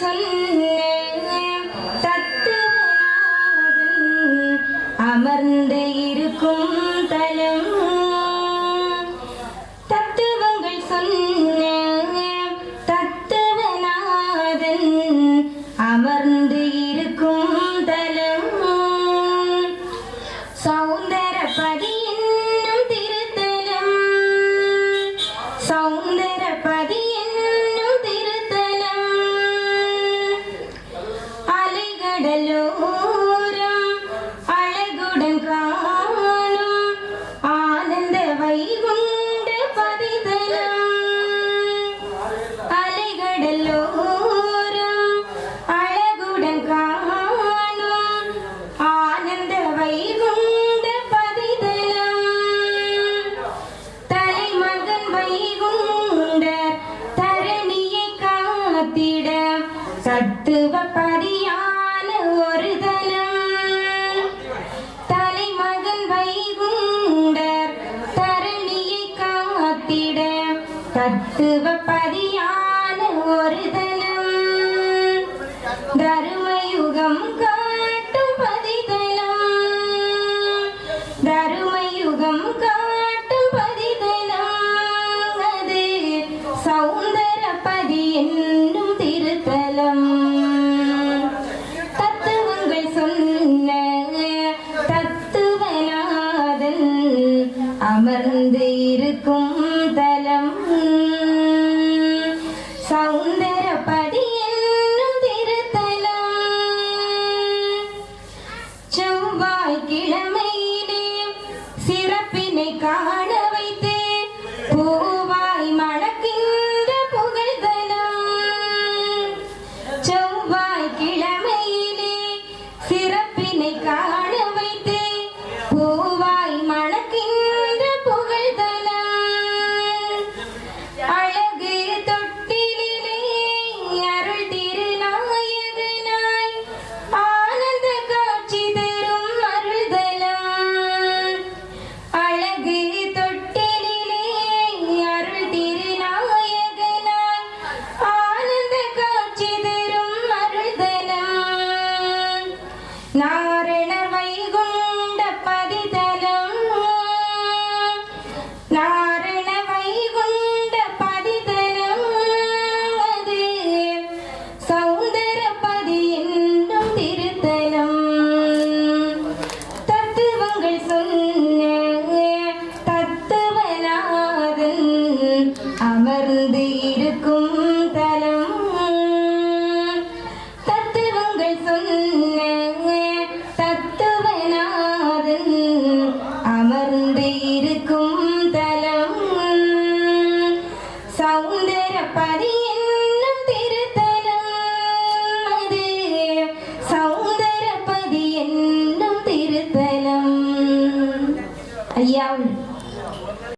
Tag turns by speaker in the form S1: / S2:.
S1: சொன்ன தத்துவநாதன் அமர்ந்து இருக்கும் தலம். தத்துவங்கள் சொன்ன தத்துவநாதன் அமர்ந்து இருக்கும் தலம். சௌந்தரபதி என்னும் திருத்தலம், சௌந்தரபதி என்னும் திருத்தலம். அலைகடலோரம் அழகுடன் காணும் ஆனந்த வைகுண்ட பதிதலம். அலைகடலோரம் அழகுடன் காணும் ஆனந்த வைகுண்ட பதிதலம். தலைமகன் வைகுண்டர் தரணியை காத்திட தத்துவபதியான ஒரு தலம். தலைமகன் வைகுண்டர் தரணியை காத்திட தத்துவபதியான ஒரு தலம். தருமயுகம் காட்டும் பதிதலம், தருமயுகம் காட்டும் பதிதலம். அது சௌந்தரபதி என்னும் திருத்தலம். தத்துவங்கள் சொன்ன தத்துவநாதன் அமர்ந்து இருக்கும் தலம். சௌந்தரபதி என்னும் திருத்தலம். செவ்வாய்க்கிழமையிலே சிறப்பினை காண வைத்து பூவாய் மணக்கின்ற புகழ்தலம். செவ்வாய்க்கிழமையிலே சிறப்பினை காண வைத்து பூவாய் மணக்கின்ற புகழ்தலம். அழகு தொட்டிலே அருள் திருநாயகனாய் ஆனந்த காட்சி தரும் அருள்தலம். அழகு தொட்டிலே அருள் திருநாயகனாய் ஆனந்த காட்சி தரும் அருள்தலம். நாரண வைகுண்ட பதிதலம், நாரண வைகுண்ட பதிதலம். அது சௌந்தரபதி என்னும் திருத்தலம். தத்துவங்கள் சொன்ன தத்துவநாதன் அமர்ந்து இருக்கும் தலம். தத்துவங்கள் சொன்ன தத்துவநாதன் அமர்ந்து இருக்கும் தலம். சௌந்தரபதி என்னும் திருத்தலம். அது சௌந்தரபதி என்னும் திருத்தலம். ஐயா